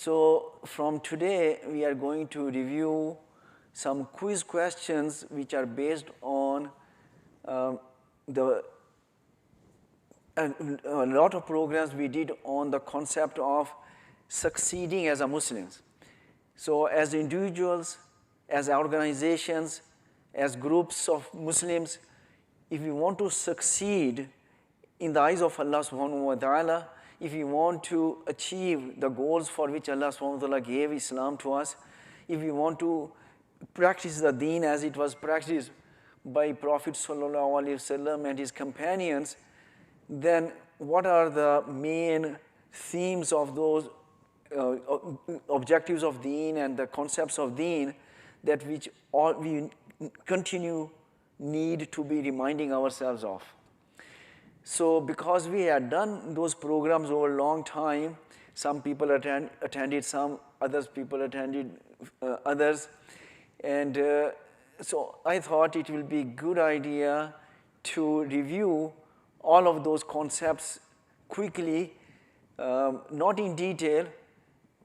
So from today, we are going to review some quiz questions which are based on a lot of programs we did on the concept of succeeding as a Muslims. So as individuals, as organizations, as groups of Muslims, if we want to succeed in the eyes of Allah subhanahu wa ta'ala, if we want to achieve the goals for which Allah subhanahu wa ta'ala gave Islam to us, if we want to practice the Deen as it was practiced by Prophet sallallahu alaihi wasallam and his companions, then what are the main themes of those objectives of Deen and the concepts of Deen that which all we continue need to be reminding ourselves of. So because we had done those programs over a long time, some people attended some, others people attended others, and so I thought it will be a good idea to review all of those concepts quickly, not in detail,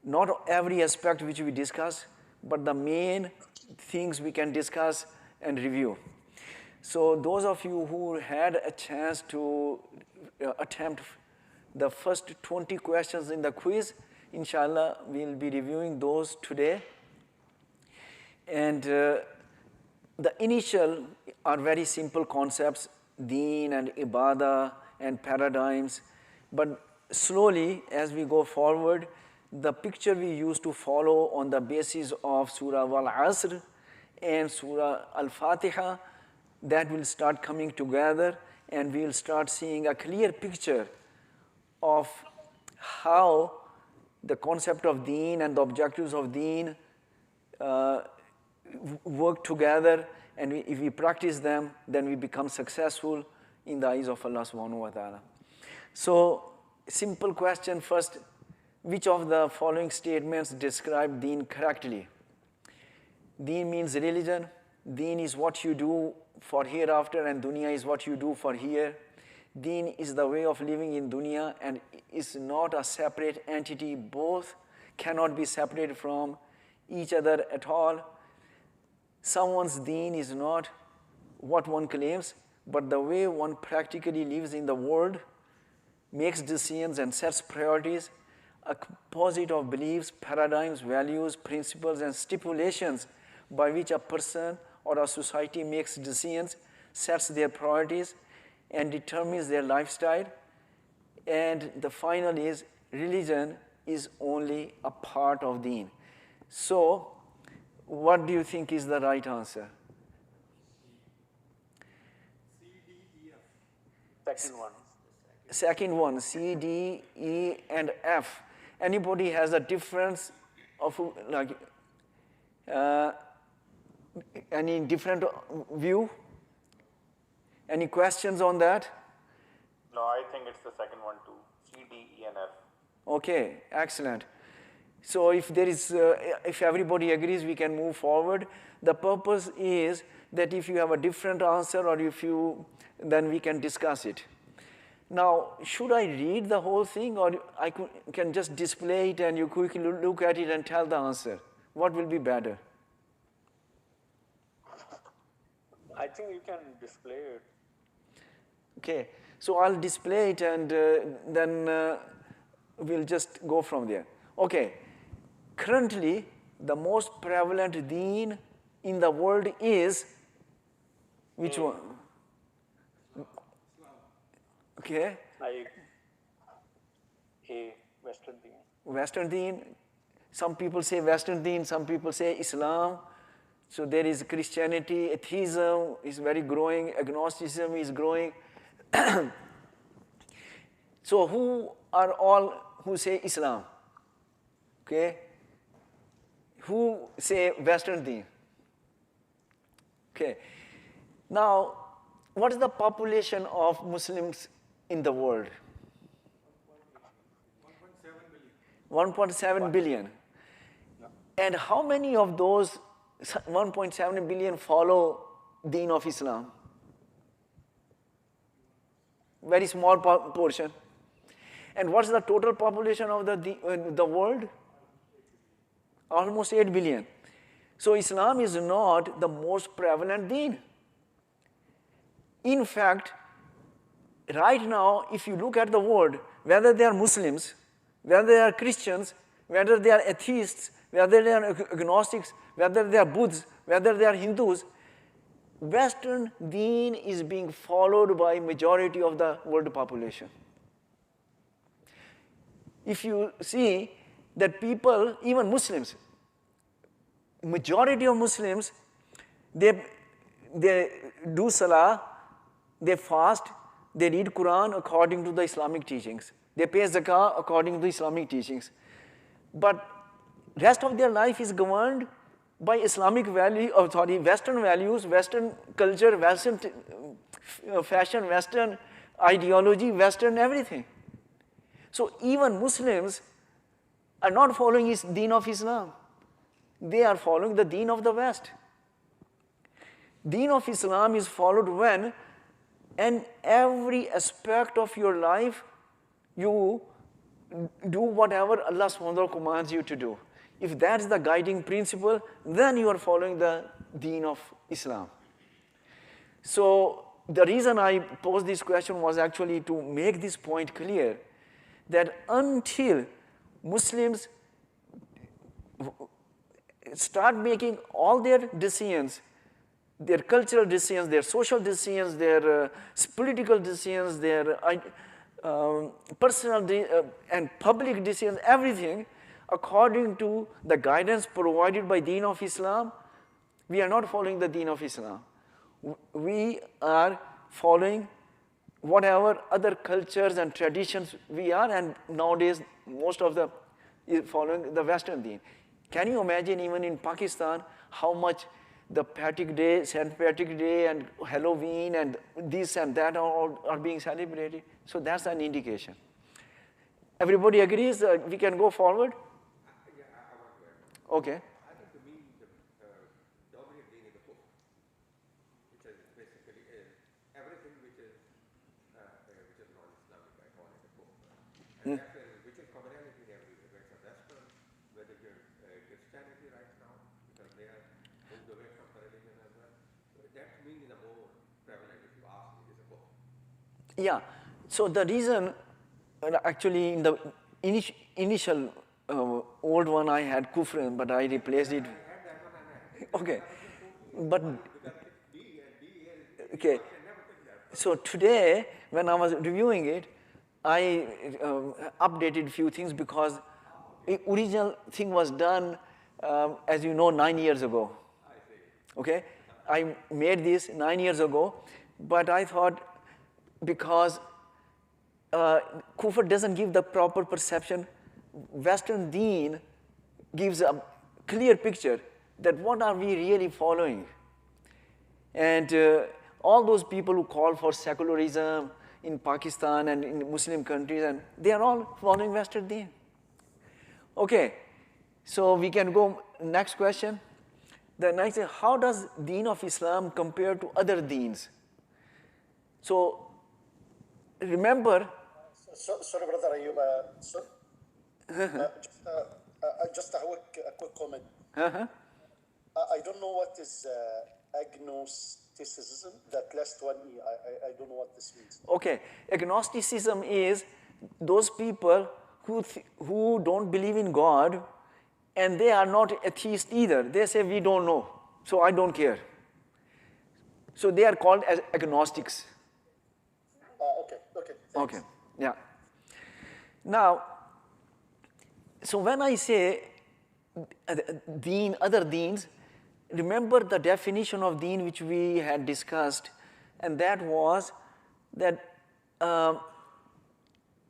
not every aspect which we discuss, but the main things we can discuss and review. So those of you who had a chance to attempt the first 20 questions in the quiz, inshallah, we'll be reviewing those today. And the initial are very simple concepts, Deen and Ibadah and paradigms, but slowly as we go forward, the picture we used to follow on the basis of Surah Al-Asr and Surah Al-Fatiha, that will start coming together and we'll start seeing a clear picture of how the concept of Deen and the objectives of Deen work together, and if we practice them, then we become successful in the eyes of Allah subhanahu wa ta'ala. So, simple question first, which of the following statements describe Deen correctly? Deen means religion. Deen is what you do for hereafter, and dunya is what you do for here. Deen is the way of living in dunya and is not a separate entity. Both cannot be separated from each other at all. Someone's Deen is not what one claims, but the way one practically lives in the world, makes decisions and sets priorities, a composite of beliefs, paradigms, values, principles, and stipulations by which a person or a society makes decisions, sets their priorities, and determines their lifestyle. And the final is, religion is only a part of Deen. So, what do you think is the right answer? C, D, E, F. Second one. Second one, C, D, E, and F. Anybody has a difference of like any different view? Any questions on that? No, I think it's the second one too. C, D, E, and F. Okay, excellent. So if there is, if everybody agrees, we can move forward. The purpose is that if you have a different answer or if you, then we can discuss it. Now, should I read the whole thing or I can just display it and you quickly look at it and tell the answer? What will be better? I think you can display it. Okay, so I'll display it and then we'll just go from there. Okay, currently the most prevalent Deen in the world is which one? Okay. Western Deen. Western Deen. Some people say Western Deen, some people say Islam. So there is Christianity, atheism is very growing, agnosticism is growing. So who are all who say Islam? Okay. Who say Western Deen? Okay. Now, what is the population of Muslims in the world? 1.7 billion. And how many of those 1.7 billion follow Deen of Islam? Very small portion. And what's the total population of the world? almost 8 billion. So Islam is not the most prevalent deen. In fact, right now, if you look at the world, whether they are Muslims, whether they are Christians, whether they are atheists, whether they are agnostics, whether they are Buddhists, whether they are Hindus, Western deen is being followed by majority of the world population. If you see that people, even Muslims, majority of Muslims, they do salah, they fast, they read Quran according to the Islamic teachings. They pay zakah according to the Islamic teachings. But rest of their life is governed by Islamic value, Western values, Western culture, Western fashion, Western ideology, Western everything. So even Muslims are not following his deen of Islam. They are following the deen of the West. Deen of Islam is followed when in every aspect of your life you do whatever Allah subhanahu wa ta'ala commands you to do. If that's the guiding principle, then you are following the deen of Islam. So the reason I posed this question was actually to make this point clear, that until Muslims start making all their decisions, their cultural decisions, their social decisions, their political decisions, their personal and public decisions, everything according to the guidance provided by Deen of Islam, we are not following the Deen of Islam. We are following whatever other cultures and traditions we are, and nowadays most of the is following the Western Deen. Can you imagine even in Pakistan how much the Patrick Day, St. Patrick Day and Halloween and this and that are being celebrated? So that's an indication. Everybody agrees we can go forward? Yeah, I want to add. Okay. I think to me, the dominant deen is the book, which is basically everything which is non-Islamic, I call it a book. And that's which is commonality in everywhere, whether it's a Western, whether you're Christianity right now, because they have moved away from the religion as well. So that to me is a more prevalent, if you ask me, is a book. Yeah. So the reason, actually in the initial old one I had kufr, but I replaced it. Okay. But, okay. So today, when I was reviewing it, I updated few things because the original thing was done, as you know, 9 years ago. Okay? I made this 9 years ago, but I thought because kufr doesn't give the proper perception, Western deen gives a clear picture that what are we really following. And all those people who call for secularism in Pakistan and in Muslim countries, and they are all following Western deen. Okay, so we can go next question. The next is, how does deen of Islam compare to other deens? So remember. Sorry, brother Ayub. Just a quick comment. I don't know what is agnosticism. That last one, I don't know what this means. Okay, agnosticism is those people who don't believe in God, and they are not atheist either. They say we don't know, so I don't care. So they are called as agnostics. Okay. Thanks. Okay, yeah. Now, so when I say deen, other deens, remember the definition of deen which we had discussed, and that was that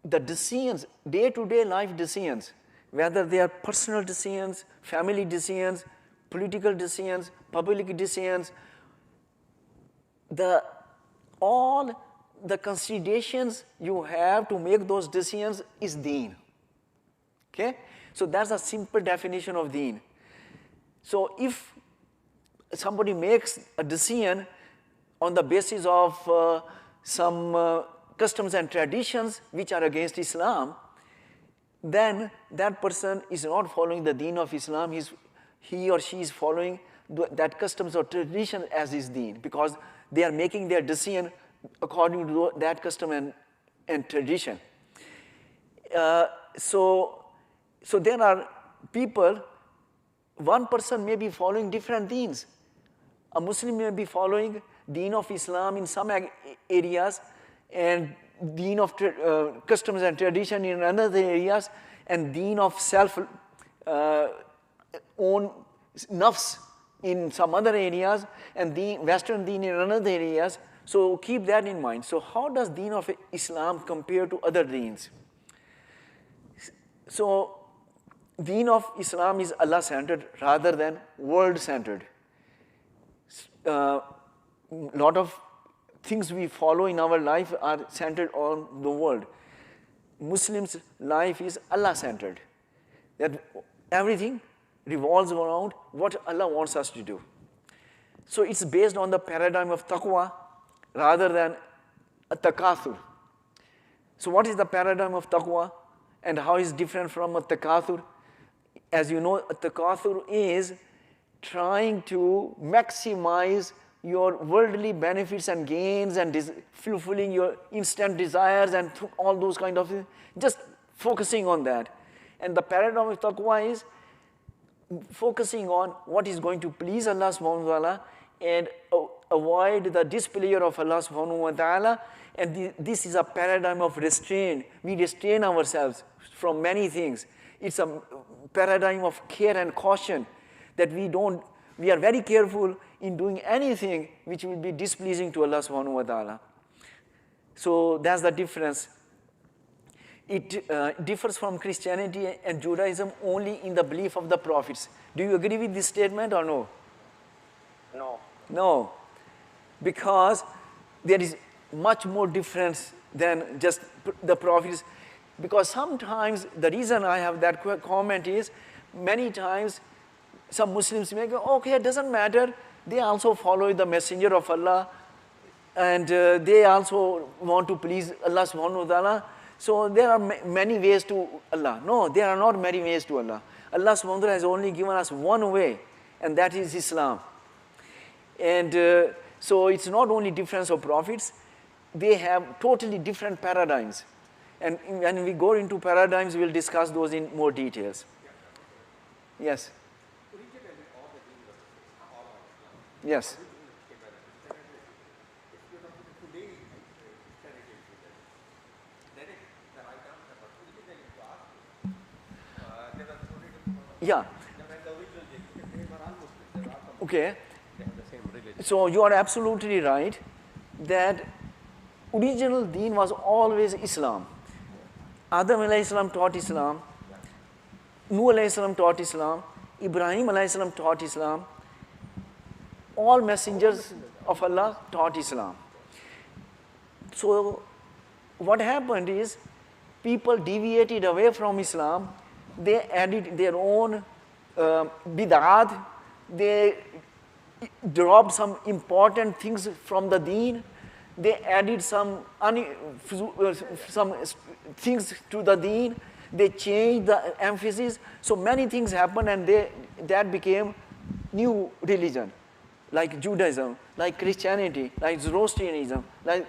the decisions, day-to-day life decisions, whether they are personal decisions, family decisions, political decisions, public decisions, all the considerations you have to make those decisions is deen. Okay? So that's a simple definition of deen. So if somebody makes a decision on the basis of some customs and traditions which are against Islam, then that person is not following the deen of Islam, he or she is following that customs or tradition as his deen, because they are making their decision according to that custom and tradition. So there are people, one person may be following different deens. A Muslim may be following deen of Islam in some areas and deen of customs and tradition in another areas, and deen of self own nafs in some other areas, and the Western deen in another areas. So keep that in mind. So how does deen of Islam compare to other deens? So deen of Islam is Allah-centered rather than world-centered. Lot of things we follow in our life are centered on the world. Muslims' life is Allah-centered. That everything revolves around what Allah wants us to do. So it's based on the paradigm of taqwa rather than a takathur. So what is the paradigm of taqwa and how is it different from a takathur? As you know, a takathur is trying to maximize your worldly benefits and gains and fulfilling your instant desires and all those kind of things, just focusing on that. And the paradigm of taqwa is focusing on what is going to please Allah subhanahu wa ta'ala and avoid the displeasure of Allah subhanahu wa ta'ala. And this is a paradigm of restraint. We restrain ourselves from many things. It's a paradigm of care and caution that we are very careful in doing anything which will be displeasing to Allah subhanahu wa ta'ala. So that's the difference. It differs from Christianity and Judaism only in the belief of the prophets. Do you agree with this statement or no? No. No, because there is much more difference than just the prophets. Because sometimes the reason I have that comment is many times some Muslims may go, okay, it doesn't matter. They also follow the messenger of Allah and they also want to please Allah subhanahu wa ta'ala. So there are many ways to Allah. No, there are not many ways to Allah. Allah subhanahu wa ta'ala has only given us one way, and that is Islam. And so it's not only difference of prophets, they have totally different paradigms. And when we go into paradigms, we'll discuss those in more details. Yes? Yes. Yeah. Okay. So you are absolutely right that original deen was always Islam. Adam alayhi salam taught Islam, Nuh alayhi salam taught Islam, Ibrahim alayhi salam taught Islam. All messengers of Allah taught Islam. So what happened is people deviated away from Islam. They added their own bid'at. They dropped some important things from the deen. They added some things to the deen. They changed the emphasis. So many things happened and that became new religion, like Judaism, like Christianity, like Zoroastrianism, like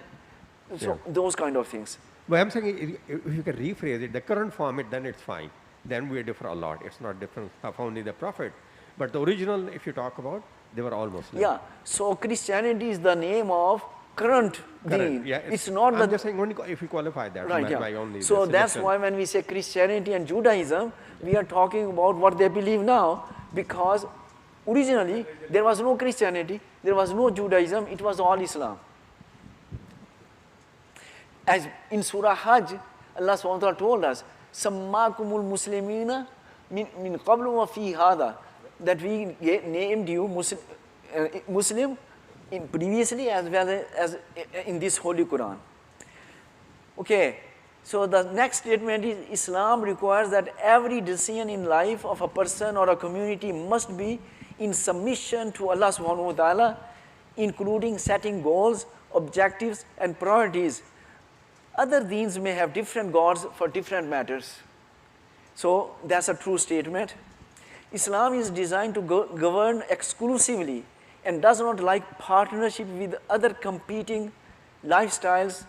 those kind of things. But I'm saying if you can rephrase it, the current format, then it's fine. Then we differ a lot. It's not different of only the Prophet. But the original, if you talk about, they were all Muslims. Yeah, so Christianity is the name of current deen. Yeah, it's not I'm just saying only if you qualify that. Right, by only so that's why when we say Christianity and Judaism, we are talking about what they believe now, because originally there was no Christianity, there was no Judaism, it was all Islam. As in Surah Hajj, Allah subhanahu wa ta'ala told us, Sammakumul Muslimina min qablu wa fi hada, that we named you Muslim in previously as well as in this Holy Quran. Okay, so the next statement is Islam requires that every decision in life of a person or a community must be in submission to Allah subhanahu wa ta'ala, including setting goals, objectives and priorities. Other deens may have different gods for different matters. So that's a true statement. Islam is designed to govern exclusively and does not like partnership with other competing lifestyles.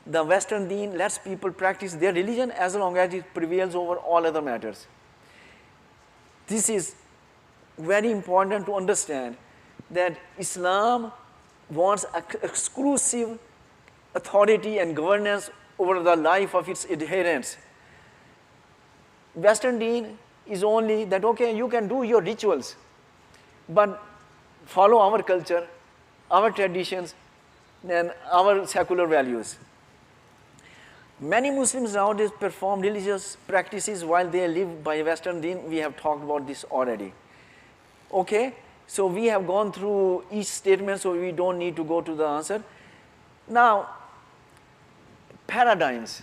The Western Deen lets people practice their religion as long as it prevails over all other matters. This is very important to understand, that Islam wants exclusive authority and governance over the life of its adherents. Western Deen is only that, okay, you can do your rituals, but follow our culture, our traditions, and our secular values. Many Muslims nowadays perform religious practices while they live by Western Deen. We have talked about this already. Okay, so we have gone through each statement, so we don't need to go to the answer. Now, paradigms.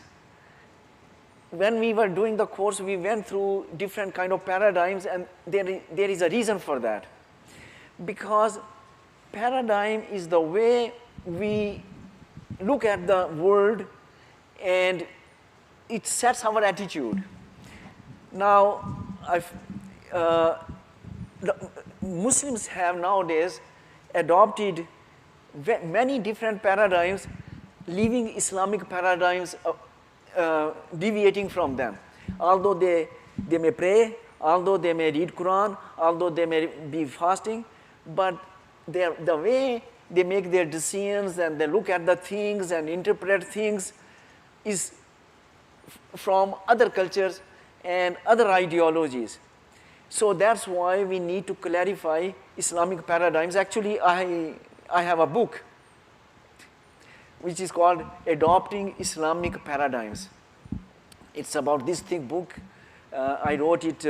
When we were doing the course, we went through different kind of paradigms, and there is a reason for that. Because paradigm is the way we look at the world, and it sets our attitude. Now, the Muslims have nowadays adopted many different paradigms, leaving Islamic paradigms deviating from them. Although they may pray, although they may read Quran, although they may be fasting, but the way they make their decisions and they look at the things and interpret things is from other cultures and other ideologies. So that's why we need to clarify Islamic paradigms. Actually, I have a book which is called Adopting Islamic Paradigms. It's about this thick book. I wrote it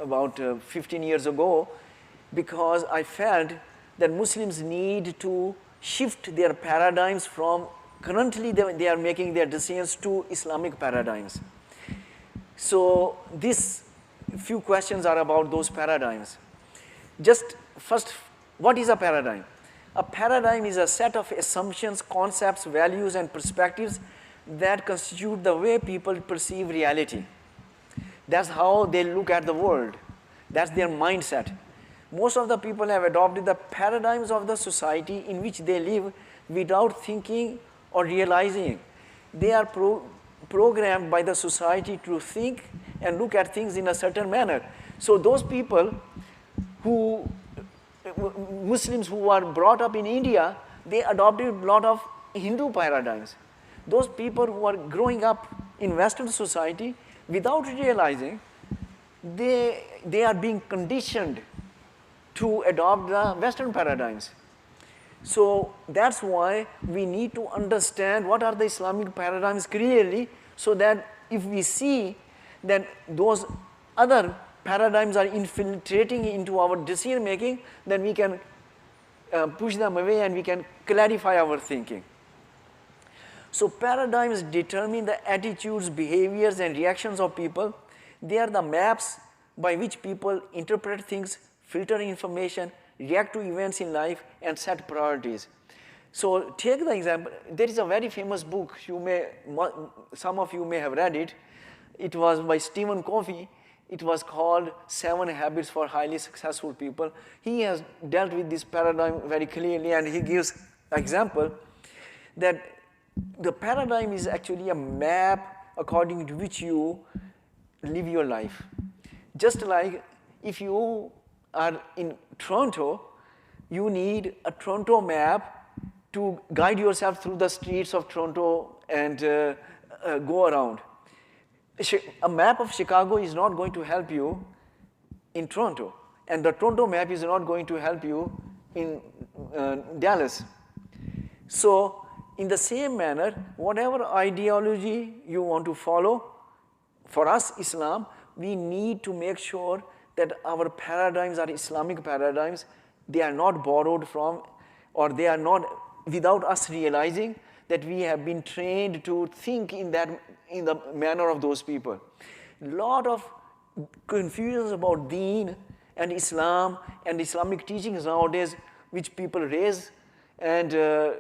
about 15 years ago because I felt that Muslims need to shift their paradigms from currently they are making their decisions to Islamic paradigms. So these few questions are about those paradigms. Just first, what is a paradigm? A paradigm is a set of assumptions, concepts, values, and perspectives that constitute the way people perceive reality. That's how they look at the world. That's their mindset. Most of the people have adopted the paradigms of the society in which they live without thinking or realizing. They are programmed by the society to think and look at things in a certain manner. So those people who Muslims who are brought up in India, they adopted a lot of Hindu paradigms. Those people who are growing up in Western society, without realizing, they are being conditioned to adopt the Western paradigms. So that's why we need to understand what are the Islamic paradigms clearly, so that if we see that those other paradigms are infiltrating into our decision making, then we can push them away and we can clarify our thinking. So paradigms determine the attitudes, behaviors, and reactions of people. They are the maps by which people interpret things, filter information, react to events in life, and set priorities. So take the example, there is a very famous book, some of you may have read it. It was by Stephen Covey. It was called 7 Habits for Highly Successful People. He has dealt with this paradigm very clearly, and he gives an example that the paradigm is actually a map according to which you live your life. Just like if you are in Toronto, you need a Toronto map to guide yourself through the streets of Toronto and go around. A map of Chicago is not going to help you in Toronto, and the Toronto map is not going to help you in Dallas. So in the same manner, whatever ideology you want to follow, for us Islam, we need to make sure that our paradigms are Islamic paradigms. They are not borrowed from, or they are not without us realizing that we have been trained to think in the manner of those people. Lot of confusions about Deen and Islam and Islamic teachings nowadays, which people raise, and a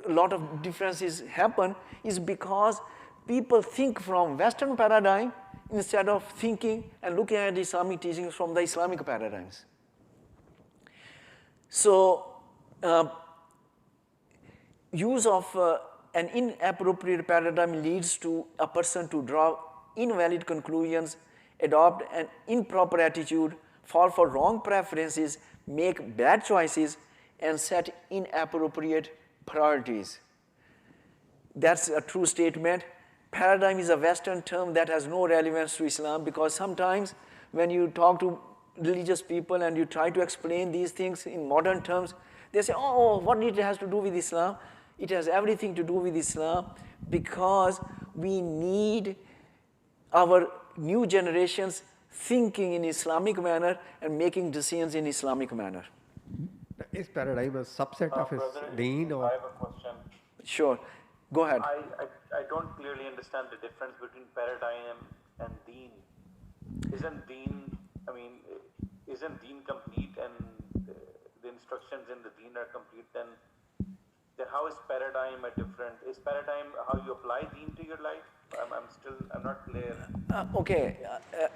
lot of differences happen, is because people think from Western paradigm instead of thinking and looking at Islamic teachings from the Islamic paradigms. So, use of an inappropriate paradigm leads to a person to draw invalid conclusions, adopt an improper attitude, fall for wrong preferences, make bad choices, and set inappropriate priorities. That's a true statement. Paradigm is a Western term that has no relevance to Islam, because sometimes when you talk to religious people and you try to explain these things in modern terms, they say, oh, what it has to do with Islam? It has everything to do with Islam, because we need our new generations thinking in Islamic manner and making decisions in Islamic manner. Is paradigm a subset of his Brother, Deen, I or have a question. Sure, go ahead. I don't clearly understand the difference between paradigm and Deen. Isn't Deen, isn't Deen complete and the instructions in the Deen are complete, then how is paradigm a different? Is paradigm how you apply Deen to your life? I'm not clear. Okay,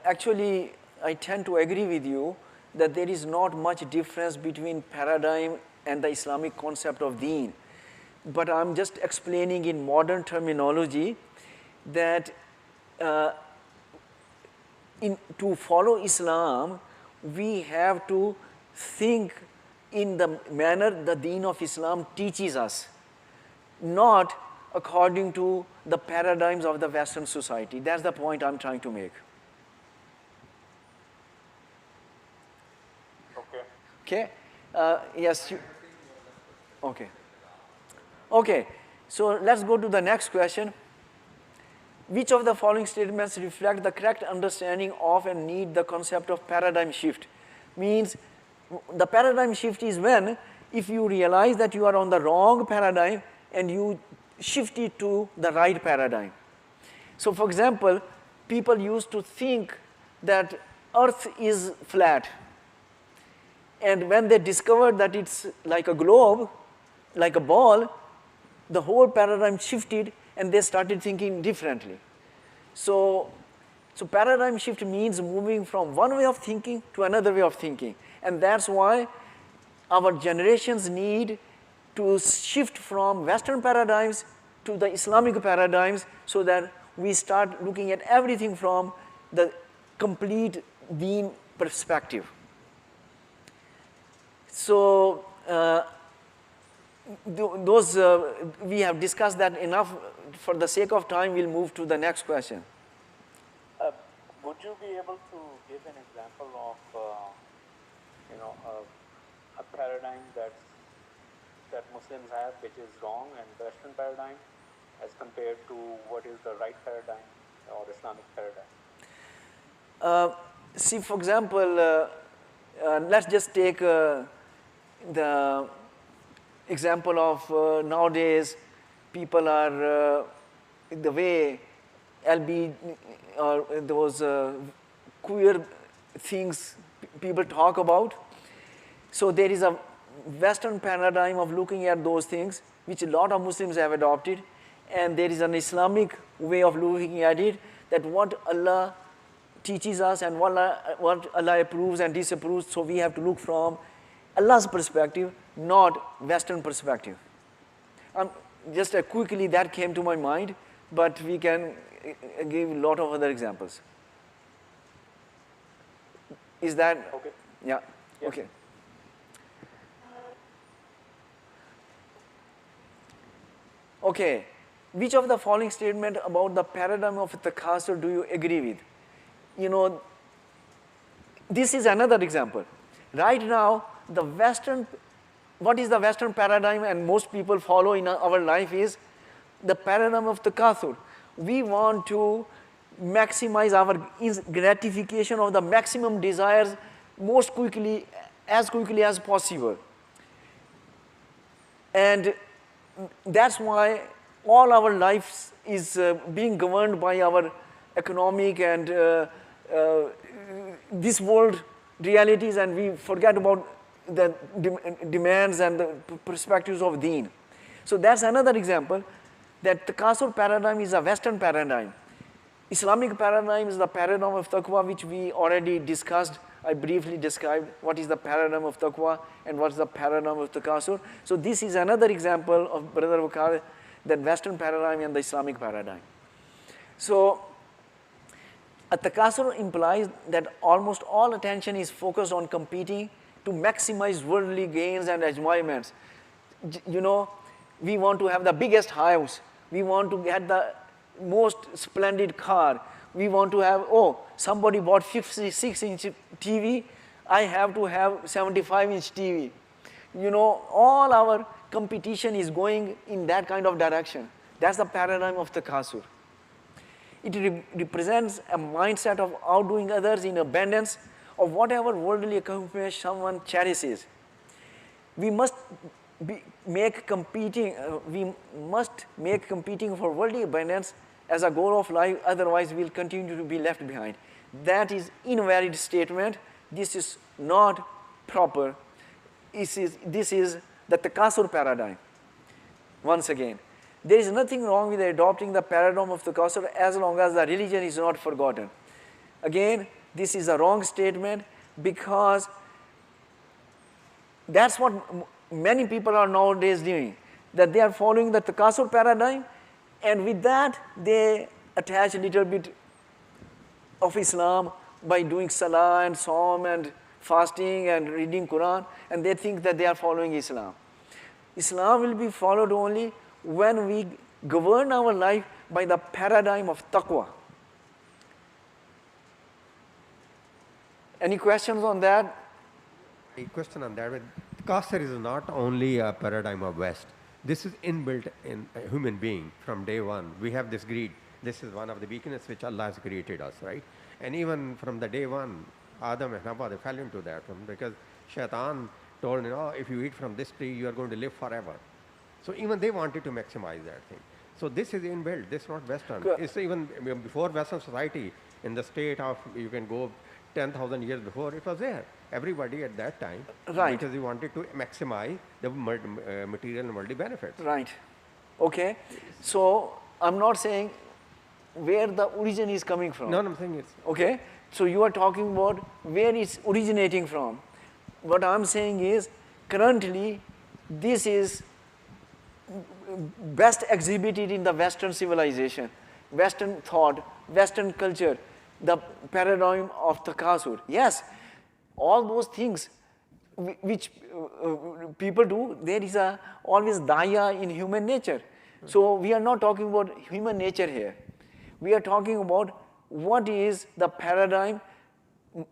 actually, I tend to agree with you that there is not much difference between paradigm and the Islamic concept of Deen. But I'm just explaining in modern terminology that to follow Islam, we have to think in the manner the Deen of Islam teaches us, not according to the paradigms of the Western society. That's the point I'm trying to make. Okay. Okay? Yes. Okay. Okay. So let's go to the next question. Which of the following statements reflect the correct understanding of and need the concept of paradigm shift? Means the paradigm shift is when, if you realize that you are on the wrong paradigm and you shift it to the right paradigm. So for example, people used to think that Earth is flat. And when they discovered that it's like a globe, like a ball, the whole paradigm shifted and they started thinking differently. So paradigm shift means moving from one way of thinking to another way of thinking. And that's why our generations need to shift from Western paradigms to the Islamic paradigms, so that we start looking at everything from the complete Deen perspective. So we have discussed that enough. For the sake of time, we'll move to the next question. Would you be able to give an example of, a paradigm that Muslims have, which is wrong, and Western paradigm, as compared to what is the right paradigm or Islamic paradigm? See, for example, let's just take the example of nowadays people are the way LB or those queer things people talk about. So there is a Western paradigm of looking at those things, which a lot of Muslims have adopted, and there is an Islamic way of looking at it, that what Allah teaches us and what Allah approves and disapproves, so we have to look from Allah's perspective, not Western perspective. Just quickly that came to my mind, but we can give a lot of other examples. Is that? Okay. Yeah, Yes. Okay. Okay, which of the following statement about the paradigm of Takasur do you agree with? This is another example. Right now, what is the Western paradigm and most people follow in our life is the paradigm of Takasur. We want to maximize our gratification of the maximum desires most quickly, as possible. And that's why all our lives is being governed by our economic and this world realities, and we forget about the demands and the perspectives of Deen. So that's another example. that Takasur paradigm is a Western paradigm. Islamic paradigm is the paradigm of taqwa, which we already discussed. I briefly described what is the paradigm of taqwa and what is the paradigm of Takasur. So this is another example of Brother Wakar, the Western paradigm and the Islamic paradigm. So a Takasur implies that almost all attention is focused on competing to maximize worldly gains and enjoyments. You know, we want to have the biggest house, we want to get the most splendid car, we want to have, oh, somebody bought 56-inch TV, I have to have 75-inch TV. You know, all our competition is going in that kind of direction. That's the paradigm of Takasur. It represents a mindset of outdoing others in abundance of whatever worldly accomplishment someone cherishes. We must make competing for worldly abundance as a goal of life, otherwise we'll continue to be left behind. That is invalid statement. This is not proper. This is the Takasur paradigm. Once again, there is nothing wrong with adopting the paradigm of Takasur as long as the religion is not forgotten. Again, this is a wrong statement because that's what many people are nowadays doing, that they are following the Takasur paradigm, and with that they attach a little bit of Islam by doing Salah and Psalm and fasting and reading Quran, and they think that they are following Islam. Islam will be followed only when we govern our life by the paradigm of taqwa. Any questions on that? A question on that. Takasur is not only a paradigm of West. This is inbuilt in a human being from day one. We have this greed. This is one of the weaknesses which Allah has created us, right? And even from the day one, Adam and Hawa, they fell into that one because Shaitan told, if you eat from this tree, you are going to live forever. So even they wanted to maximize that thing. So this is inbuilt. This is not Western. Good. It's even before Western society, in the state of, you can go 10,000 years before, it was there. Everybody at that time, right, because he wanted to maximize the material and worldly benefits. Right. Okay. So I'm not saying where the origin is coming from. No, I'm saying it's... Okay. So you are talking about where it's originating from. What I'm saying is currently this is best exhibited in the Western civilization, Western thought, Western culture, the paradigm of Takasur. Yes, all those things which people do, there is always daya in human nature. So we are not talking about human nature here. We are talking about what is the paradigm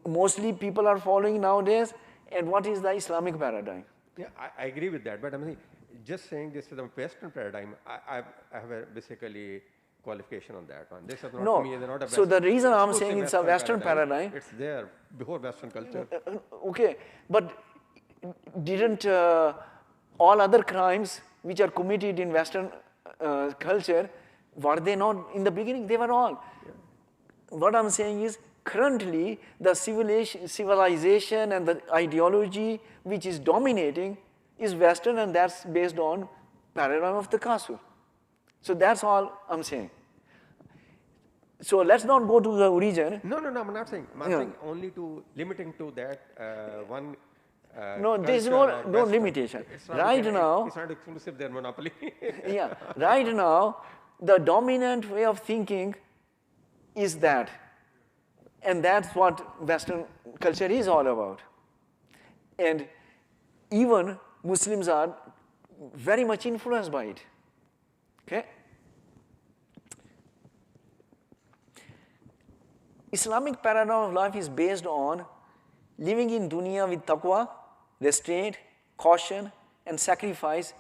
mostly people are following nowadays and what is the Islamic paradigm. Yeah, I agree with that, but I'm just saying this is the Western paradigm. I have a basically qualification on that one. This is not No. me, not a So the reason I'm saying exclusive it's a Western paradigm. It's there before Western culture. Okay, but didn't all other crimes which are committed in Western culture, were they not in the beginning? They were all. Yeah. What I'm saying is currently the civilization and the ideology which is dominating is Western, and that's based on paradigm of Takasur. So that's all I'm saying. So let's not go to the origin. No, I'm not saying. I'm saying only to limiting to that one. No, there is no limitation. Right now, it's not exclusive, their monopoly. Yeah, right now, the dominant way of thinking is that. And that's what Western culture is all about. And even Muslims are very much influenced by it. Okay? Islamic paradigm of life is based on living in dunya with taqwa, restraint, caution, and sacrifice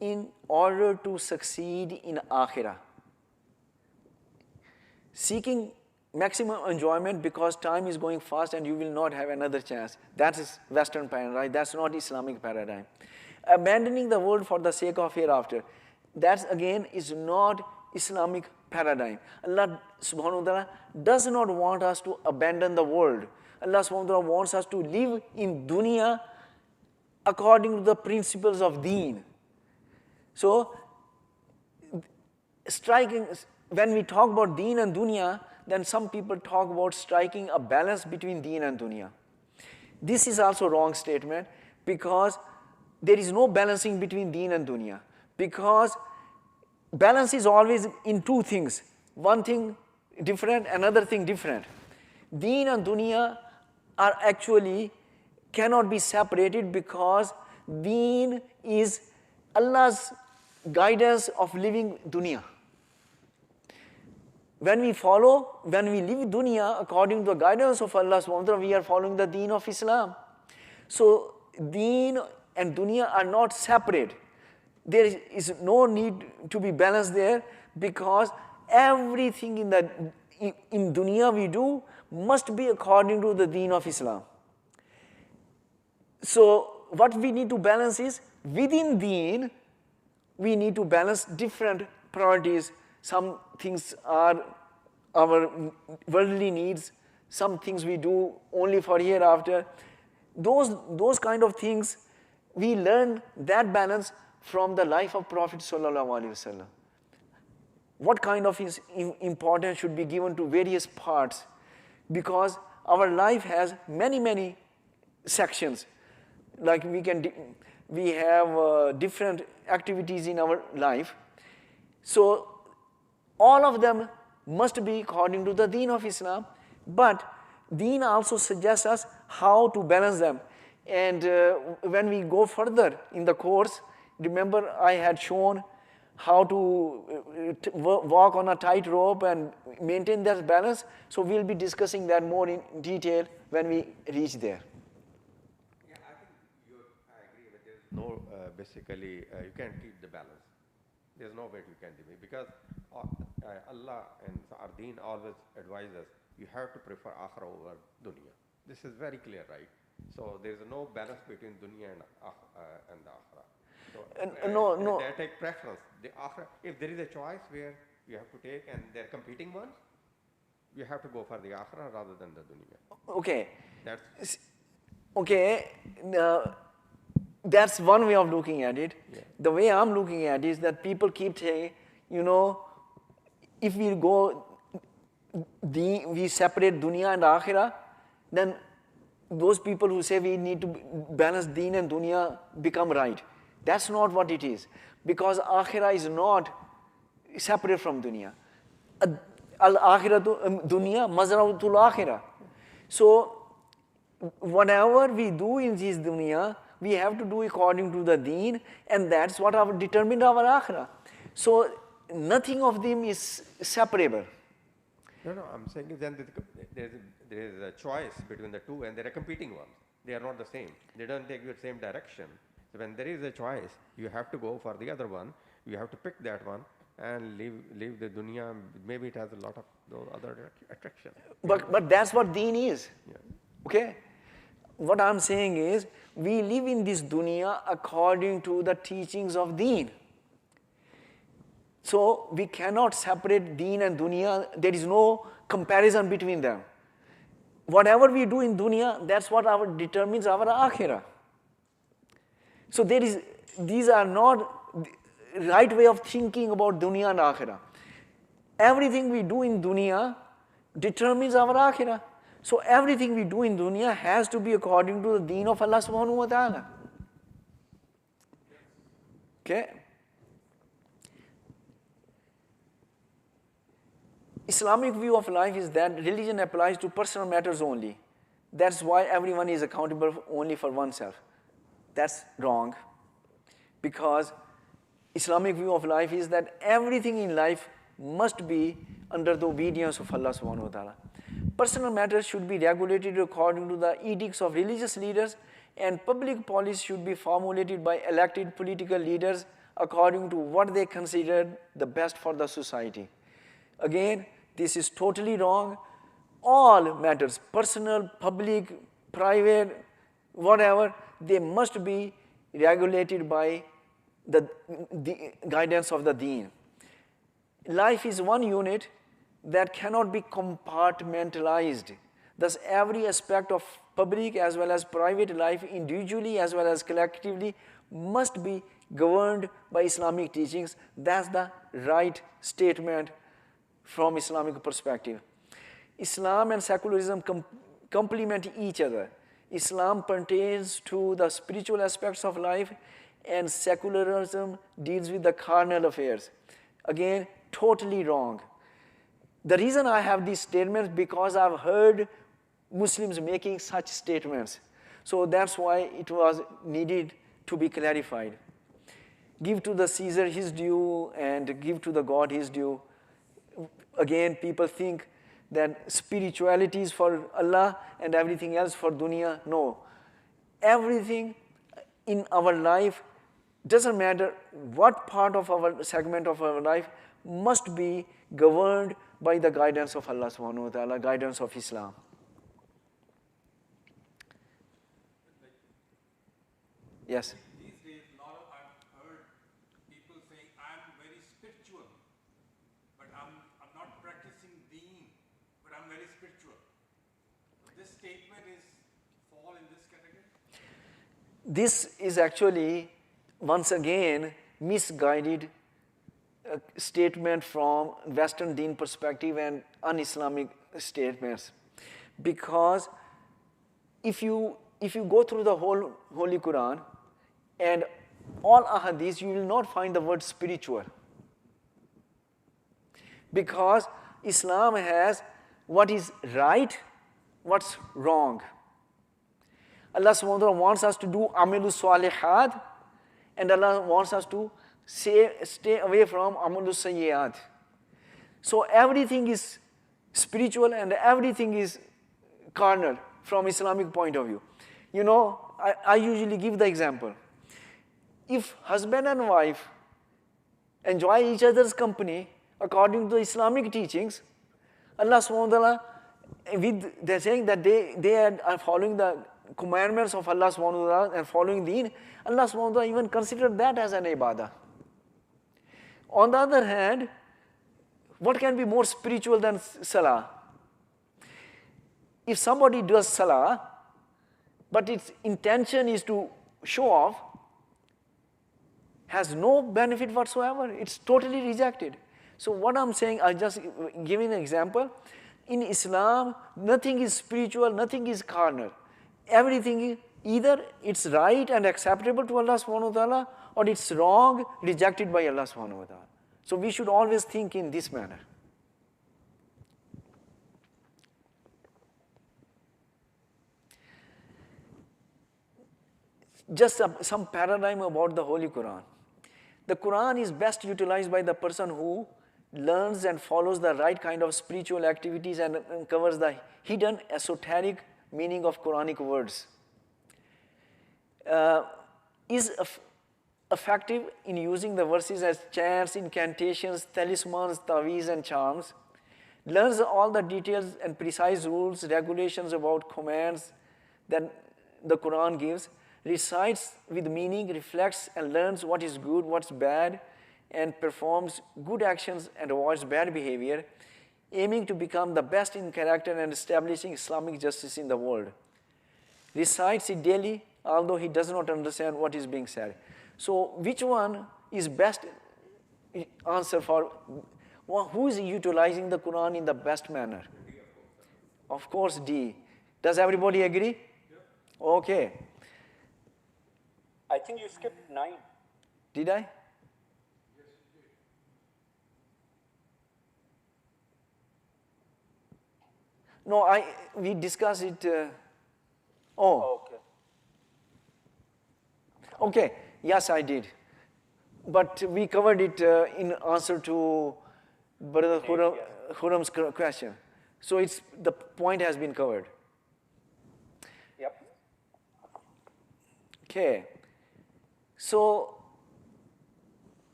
in order to succeed in akhirah. Seeking maximum enjoyment because time is going fast and you will not have another chance. That is Western paradigm, right? That's not Islamic paradigm. Abandoning the world for the sake of hereafter. That again is not Islamic paradigm. Allah subhanahu wa ta'ala does not want us to abandon the world. Allah subhanahu wa ta'ala wants us to live in dunya according to the principles of Deen. So striking, when we talk about Deen and Dunya, then some people talk about striking a balance between Deen and Dunya. This is also a wrong statement, because there is no balancing between Deen and Dunya, because balance is always in two things, one thing different, another thing different. Deen and Dunya are actually cannot be separated, because Deen is Allah's guidance of living dunya. When we live dunya according to the guidance of Allah subhanahu wa ta'ala, we are following the Deen of Islam. So Deen and dunya are not separate. There is no need to be balanced there, because everything in dunya we do must be according to the Deen of Islam. So what we need to balance is, within Deen, we need to balance different priorities. Some things are our worldly needs, some things we do only for hereafter. Those kind of things, we learn that balance from the life of Prophet sallallahu alaihi wasallam. What kind of importance should be given to various parts, because our life has many sections. Like we have different activities in our life. So all of them must be according to the Deen of Islam, but Deen also suggests us how to balance them. And when we go further in the course, remember I had shown how to walk on a tightrope and maintain that balance. So we'll be discussing that more in detail when we reach there. Yeah, I think I agree that there is no, basically, you can't keep the balance. There's no way you can do it, because Allah and our Deen always advise us, you have to prefer akhirah over dunya. This is very clear, right? So there's no balance between dunya and the akhirah. So, no. They take preference. The akhirah, if there is a choice where you have to take and they're competing ones, you have to go for the akhirah rather than the dunya. Okay. That's okay. That's one way of looking at it. Yeah. The way I'm looking at it is that people keep saying, if we separate dunya and akhirah, then those people who say we need to balance Deen and dunya become right. That's not what it is, because akhirah is not separate from dunya. Al-akhiratu dunya mazra'atul akhirah. So whatever we do in this dunya, we have to do according to the Deen, and that's what determined our akhirah. So nothing of them is separable. No, I'm saying then there is a choice between the two, and there are competing ones. They are not the same. They don't take you the same direction. So when there is a choice, you have to go for the other one. You have to pick that one and leave the dunya. Maybe it has a lot of those other attractions. But that's what Deen is. Yeah. Okay? What I'm saying is, we live in this dunya according to the teachings of Deen. So we cannot separate Deen and dunya. There is no comparison between them. Whatever we do in dunya, that's what determines our akhirah. So these are not the right way of thinking about dunya and akhirah. Everything we do in dunya determines our akhirah. So everything we do in dunya has to be according to the Deen of Allah subhanahu wa ta'ala. Okay? Islamic view of life is that religion applies to personal matters only. That's why everyone is accountable only for oneself. That's wrong, because Islamic view of life is that everything in life must be under the obedience of Allah subhanahu wa ta'ala. Personal matters should be regulated according to the edicts of religious leaders, and public policy should be formulated by elected political leaders according to what they consider the best for the society. Again, this is totally wrong. All matters, personal, public, private, whatever, they must be regulated by the guidance of the Deen. Life is one unit that cannot be compartmentalized. Thus, every aspect of public as well as private life, individually as well as collectively, must be governed by Islamic teachings. That's the right statement from Islamic perspective. Islam and secularism complement each other. Islam pertains to the spiritual aspects of life, and secularism deals with the carnal affairs. Again, totally wrong. The reason I have these statements because I've heard Muslims making such statements. So that's why it was needed to be clarified. Give to the Caesar his due and give to the God his due. Again, people think that spirituality is for Allah and everything else for dunya. No. Everything in our life, doesn't matter what part of our segment of our life, must be governed by the guidance of Allah subhanahu wa ta'ala, guidance of Islam. Yes? These days, I've heard people saying, I'm very spiritual, but I'm not practicing Deen, but I'm very spiritual. This statement fall in this category? This is actually, once again, misguided statement from Western Deen perspective and un-Islamic statements. Because if you go through the whole Holy Quran and all ahadith, you will not find the word spiritual. Because Islam has what is right, what's wrong. Allah subhanahu wa ta'ala wants us to do amalus salihat, and Allah wants us to stay away from amalus sayyiat. So everything is spiritual and everything is carnal from Islamic point of view. You know, I usually give the example. If husband and wife enjoy each other's company according to Islamic teachings, Allah subhanahu wa ta'ala, they're saying that they are following the commandments of Allah subhanahu wa ta'ala and following Deen, Allah subhanahu wa ta'ala even considered that as an ibadah. On the other hand, what can be more spiritual than salah? If somebody does salah, but its intention is to show off, has no benefit whatsoever. It's totally rejected. So what I'm saying, I'm just giving an example. In Islam, nothing is spiritual, nothing is carnal. Everything is either it's right and acceptable to Allah subhanahu wa ta'ala, or it's wrong, rejected by Allah subhanahu wa ta'ala. So we should always think in this manner. Just some paradigm about the Holy Quran. The Quran is best utilized by the person who learns and follows the right kind of spiritual activities and uncovers the hidden esoteric meaning of Quranic words. Is effective in using the verses as chants, incantations, talismans, taweez and charms. Learns all the details and precise rules, regulations about commands that the Quran gives. Recites with meaning, reflects and learns what is good, what's bad, and performs good actions and avoids bad behavior, aiming to become the best in character and establishing Islamic justice in the world. Recites it daily, although he does not understand what is being said. So which one is best answer for who is utilizing the Quran in the best manner? Of course, D. Does everybody agree? Okay. I think you skipped 9. Did I? No, we discussed it. Okay. Okay, yes, I did. But we covered it in answer to Brother Khurram's question. So the point has been covered. Yep. Okay. So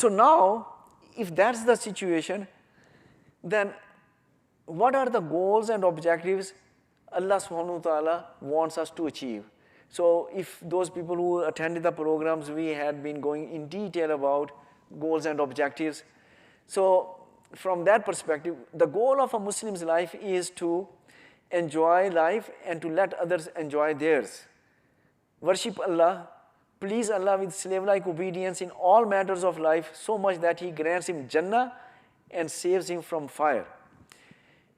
now, if that's the situation, then what are the goals and objectives Allah subhanahu wa ta'ala wants us to achieve? So if those people who attended the programs, we had been going in detail about goals and objectives. So from that perspective, the goal of a Muslim's life is to enjoy life and to let others enjoy theirs. Worship Allah please Allah with slave-like obedience in all matters of life, so much that He grants him Jannah and saves him from fire.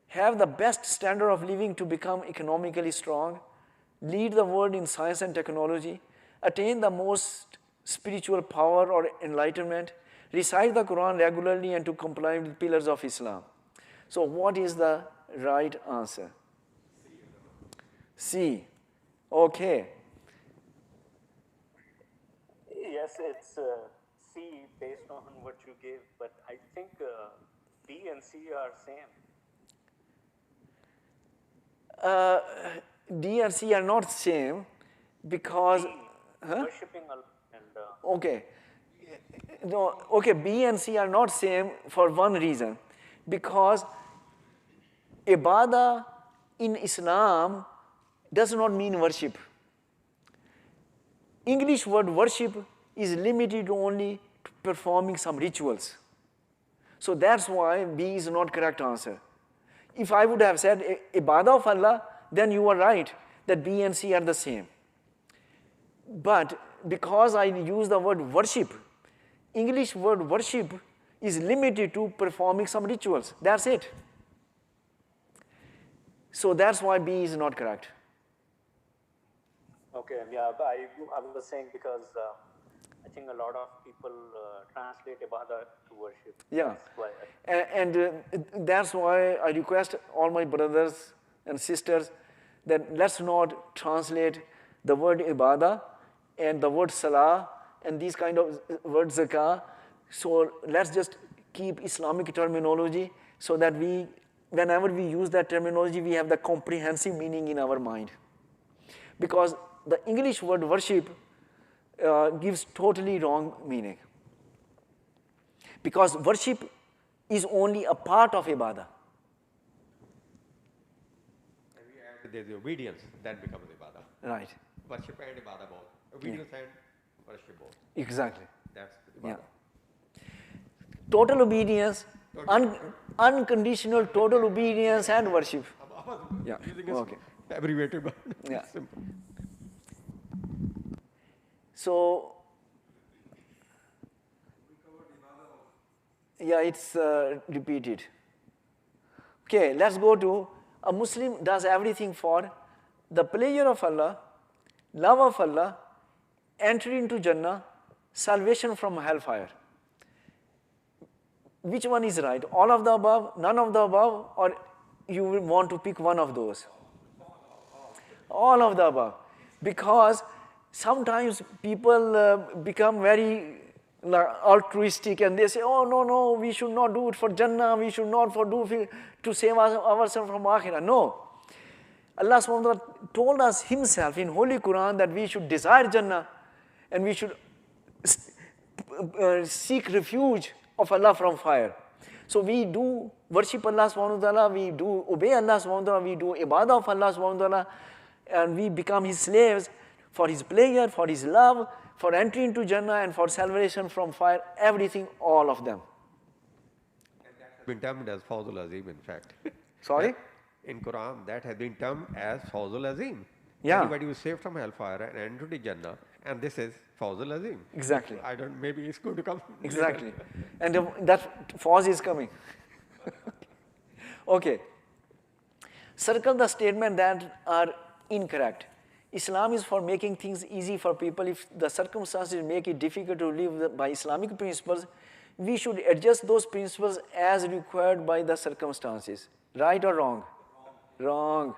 Have the best standard of living to become economically strong, lead the world in science and technology, attain the most spiritual power or enlightenment, recite the Quran regularly and to comply with pillars of Islam. So what is the right answer? C. Okay. Yes, it's C based on what you gave, but I think B and C are same. D and C are not same because Worshipping Allah and okay. No, okay, B and C are not same for one reason. Because ibadah in Islam does not mean worship. English word worship is limited only to performing some rituals. So that's why B is not correct answer. If I would have said ibadah of Allah, then you are right that B and C are the same. But because I use the word worship, English word worship is limited to performing some rituals. That's it. So that's why B is not correct. okay, yeah, but I was saying because I think a lot of people translate ibadah to worship. Yeah. That's why And that's why I request all my brothers and sisters that let's not translate the word ibadah and the word salah and these kind of words zakah. So let's just keep Islamic terminology so that whenever we use that terminology, we have the comprehensive meaning in our mind. Because the English word worship gives totally wrong meaning. Because worship is only a part of ibadah. And we add there's the obedience, that becomes ibadah. Right. Worship and ibadah both. Obedience and worship both. Exactly. That's ibadah. Yeah. Total obedience, unconditional total obedience and worship. Yeah. Using a Okay. abbreviated word. Yeah. Simple. So, yeah, it's repeated. Okay, let's go to a Muslim does everything for the pleasure of Allah, love of Allah, entry into Jannah, salvation from hellfire. Which one is right? All of the above, none of the above, or you will want to pick one of those? All of the above. Because sometimes people become very altruistic and they say, oh, no, we should not do it for Jannah, we should not do to save ourselves from Akhirah. No. Allah subhanahu wa ta'ala told us Himself in Holy Quran that we should desire Jannah and we should seek refuge of Allah from fire. So we do worship Allah subhanahu wa ta'ala, we do obey Allah subhanahu wa ta'ala, we do ibadah of Allah subhanahu wa ta'ala, and we become His slaves for His pleasure, for His love, for entry into Jannah and for salvation from fire, everything, all of them. And that has been termed as Fawzul Azim, in fact. Sorry? In Quran, that has been termed as Fawzul Azim. Yeah. Anybody who is saved from hellfire and entered the Jannah, and this is Fawzul Azim. Exactly. I don't, maybe it's going to come. Exactly. And that pause is coming. Okay. Circle the statement that are incorrect. Islam is for making things easy for people. If the circumstances make it difficult to live by Islamic principles, we should adjust those principles as required by the circumstances. Right or wrong? Wrong.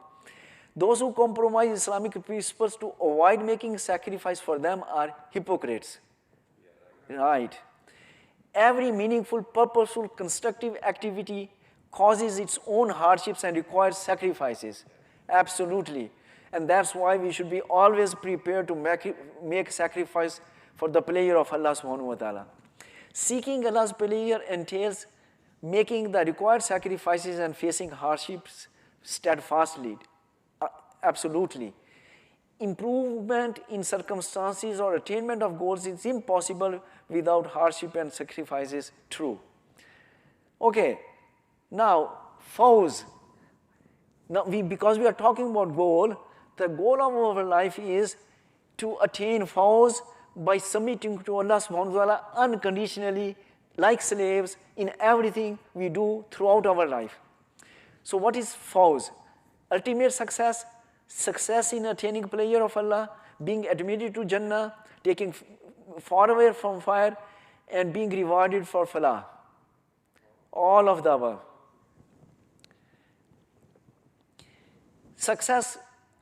Those who compromise Islamic principles to avoid making sacrifice for them are hypocrites. Right. Every meaningful, purposeful, constructive activity causes its own hardships and requires sacrifices. Absolutely. And that's why we should be always prepared to make sacrifice for the pleasure of Allah subhanahu wa ta'ala. Seeking Allah's pleasure entails making the required sacrifices and facing hardships steadfastly. Absolutely. Improvement in circumstances or attainment of goals is impossible without hardship and sacrifices. True. Okay. Now, fawz. Now, because we are talking about goal, the goal of our life is to attain fawz, by submitting to Allah subhanahu wa ta'ala unconditionally, like slaves, in everything we do throughout our life. So what is fawz? Ultimate success, success in attaining pleasure of Allah, being admitted to Jannah, taking far away from fire, and being rewarded for falah. All of the above. Success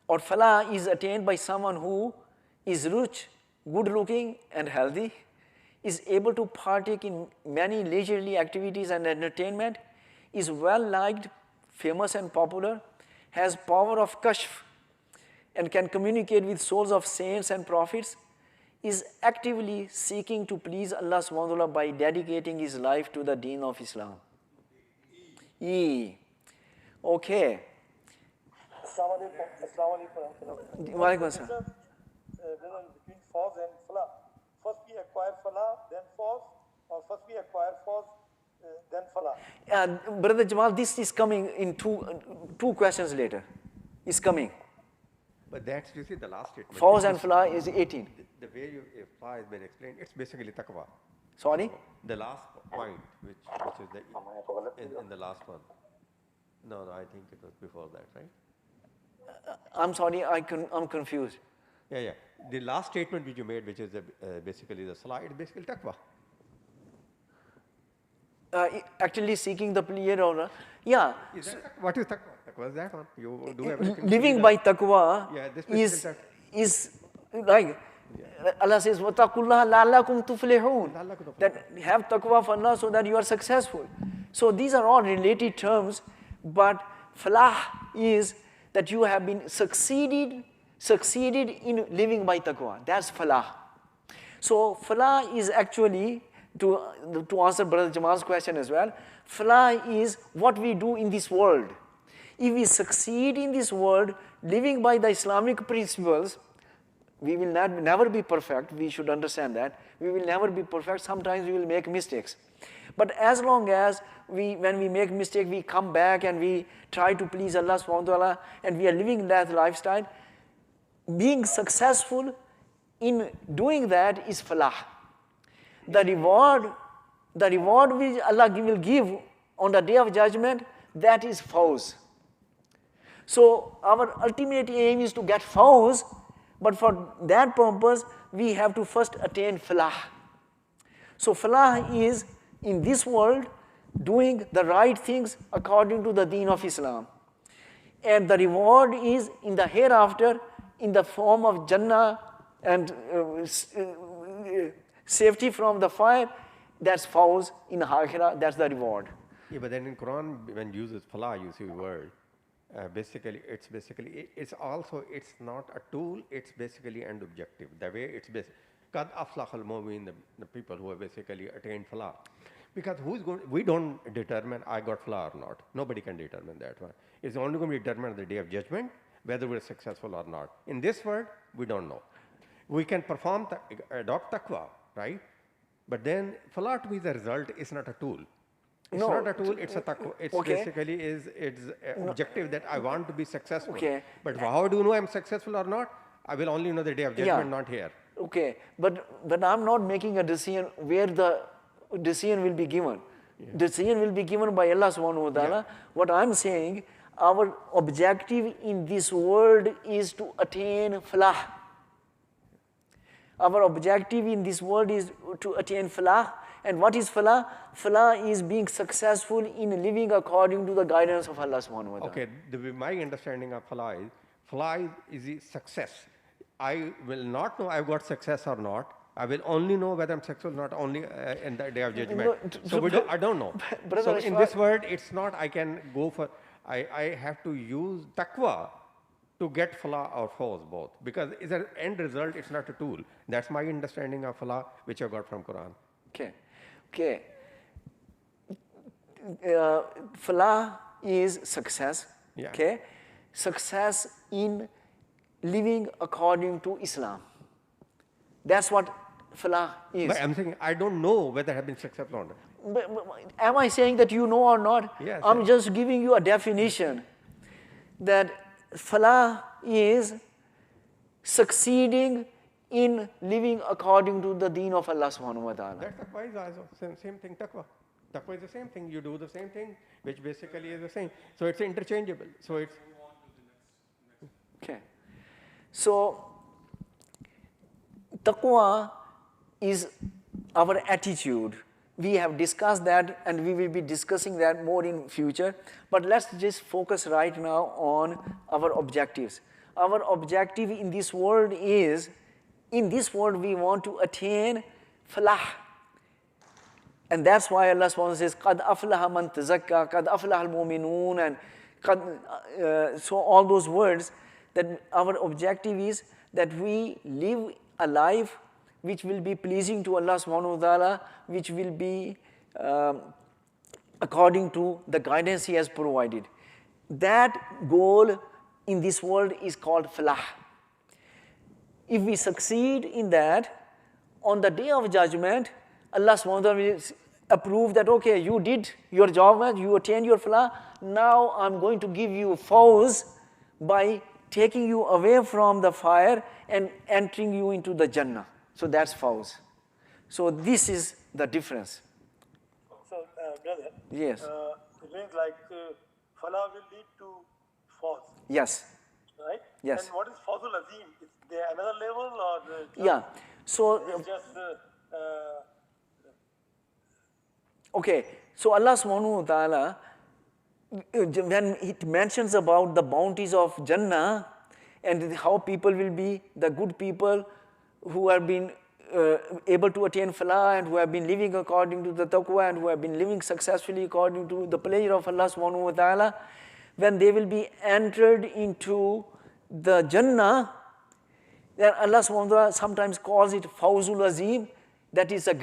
or falah is attained by someone who is rich, good looking and healthy, is able to partake in many leisurely activities and entertainment, is well liked, famous and popular, has power of kashf and can communicate with souls of saints and prophets, is actively seeking to please Allah subhanahu wa ta'ala by dedicating his life to the Deen of Islam. E. Okay. Assalamu alaikum. Wa alaikum assalam. Between fawz and falah. First we acquire falah, then fawz, or first we acquire fawz, then falah. Brother Jamal, this is coming in two questions later. It's coming. But that's, you see, the last statement. Fawz and falah is 18. The way you apply has been explained, it's basically taqwa. Sorry? The last point, which is in the last one. No, I think it was before that, right? I'm sorry, I'm confused. Yeah. The last statement which you made, which is basically the salah, it's basically taqwa. Actually seeking the pleasure or yeah. What is taqwa? Taqwa is that one. You do everything. Living by taqwa Yeah, is like Allah says, وَاتَّقُوا اللَّهَ لَعَلَّكُمْ تُفْلِحُونَ. That have taqwa for Allah so that you are successful. So these are all related terms, but falah is that you have been succeeded in living by taqwa. That's falah. So falah is actually, to answer Brother Jamal's question as well, falah is what we do in this world. If we succeed in this world, living by the Islamic principles, we will never be perfect. We should understand that. We will never be perfect. Sometimes we will make mistakes. But as long as when we make mistake, we come back and we try to please Allah subhanahu wa ta'ala, and we are living that lifestyle, being successful in doing that is falah. The reward which Allah will give on the day of judgment, that is fawz. So our ultimate aim is to get fawz, but for that purpose, we have to first attain falah. So falah is in this world doing the right things according to the Deen of Islam. And the reward is in the hereafter in the form of Jannah and safety from the fire. That's fawz in Akhirah, that's the reward. Yeah, but then in Quran, when uses falah, you see the word. It's not a tool, it's basically an objective. The way it's based, Qad aflahal mu'min, the people who have basically attained falah. Because we don't determine I got falah or not. Nobody can determine that one. It's only going to be determined on the day of judgment, whether we're successful or not. In this world, we don't know. We can adopt taqwa, right? But then falah to be the result is not a tool. It's not a tool, it's a taqwa. It's basically it's objective that I want to be successful. Okay. But how do you know I'm successful or not? I will only know the day of judgment, not here. Okay, but I'm not making a decision where the decision will be given. Yeah. Decision will be given by Allah subhanahu wa ta'ala. Yeah. What I'm saying, our objective in this world is to attain falah. Our objective in this world is to attain falah. And what is falah? Falah is being successful in living according to the guidance of Allah subhanahu wa ta'ala. Okay, my understanding of falah is the success. I will not know I've got success or not. I will only know whether I'm successful or not only in the day of judgment. I don't know. So in this world, it's not I can go for, I have to use taqwa to get falah or fawz both. Because it's an end result, it's not a tool. That's my understanding of falah, which I got from Quran. Okay. Falah is success. Yeah. Okay. Success in living according to Islam. That's what falah is. But I'm saying I don't know whether I have been successful or not. But am I saying that you know or not? Yes. I'm just giving you a definition that falah is succeeding in living according to the deen of Allah subhanahu wa ta'ala. That's taqwa is also same thing, taqwa. Taqwa is the same thing. You do the same thing, which basically is the same. So it's interchangeable. So it's okay. So taqwa is our attitude. We have discussed that and we will be discussing that more in future. But let's just focus right now on our objectives. Our objective in this world is, in this world we want to attain falah. And that's why Allah subhanahu says, قَدْ أَفْلَهَ مَنْ تَزَكَّى قَدْ أَفْلَهَ الْمُؤْمِنُونَ, and so all those words, that our objective is that we live a life which will be pleasing to Allah subhanahu wa ta'ala, which will be according to the guidance He has provided. That goal in this world is called falah. If we succeed in that, on the day of judgment, Allah subhanahu wa ta'ala will approve that, okay, you did your job, you attained your falah, now I'm going to give you fawz by taking you away from the fire and entering you into the Jannah. So that's fawz. So this is the difference. So, brother, Yes. it means like falah will lead to fawz, Yes. right? Yes. And what is fawzul azim? Is there another level or Yeah. So it's just okay. So Allah subhanahu wa ta'ala, when it mentions about the bounties of Jannah and how people will be the good people who have been able to attain falah and who have been living according to the taqwa and who have been living successfully according to the pleasure of Allah subhanahu wa ta'ala, when they will be entered into the Jannah, then Allah subhanahu wa ta'ala sometimes calls it fawzul azim, that is the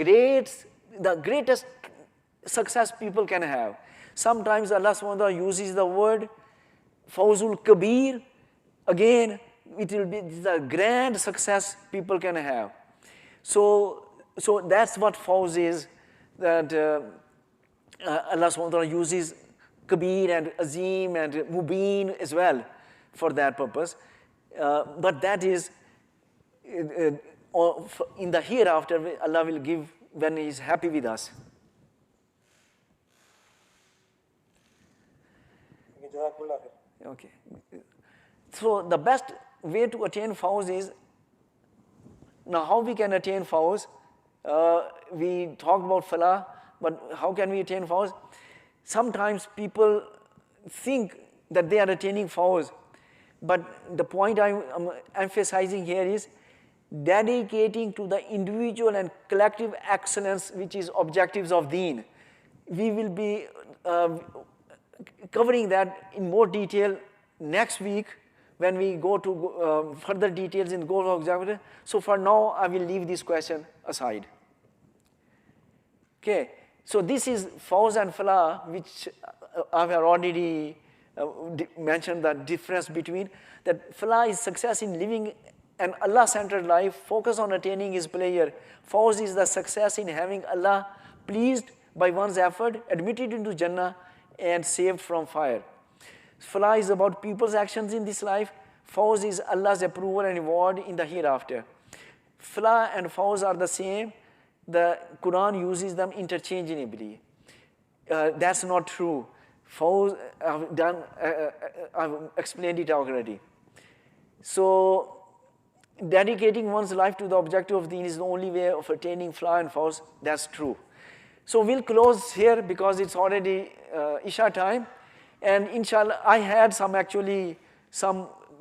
greatest success people can have. Sometimes Allah subhanahu wa ta'ala uses the word fawzul kabir, again it will be the grand success people can have. So that's what fawz is, that Allah subhanahu wa ta'ala uses kabir and azim and mubin as well for that purpose. But that is in the hereafter, Allah will give when He is happy with us. Okay. So the best way to attain fawz is, now how we can attain fawz? We talked about falah, but how can we attain fawz? Sometimes people think that they are attaining fawz, but the point I'm emphasizing here is dedicating to the individual and collective excellence, which is objectives of Deen. We will be covering that in more detail next week when we go to further details in goal of objective. So for now, I will leave this question aside. Okay, so this is fawz and falah, which I have already mentioned the difference between. That falah is success in living an Allah-centered life, focus on attaining His pleasure. Fawz is the success in having Allah pleased by one's effort, admitted into Jannah, and saved from fire. Falah is about people's actions in this life. Fawz is Allah's approval and reward in the hereafter. Falah and fawz are the same. The Quran uses them interchangeably. That's not true. Fawz, I've explained it already. So dedicating one's life to the objective of Deen is the only way of attaining falah and fawz. That's true. So we'll close here because it's already Isha time. And inshallah, I had some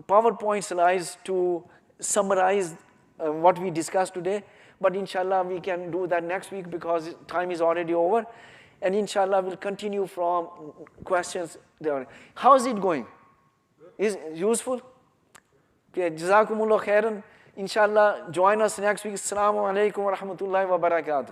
PowerPoint slides to summarize what we discussed today. But inshallah, we can do that next week because time is already over. And inshallah, we'll continue from questions there. How is it going? Is it useful? Okay, Jazakumullah khairan. Inshallah, join us next week. Assalamu alaikum wa rahmatullahi wa barakatuh.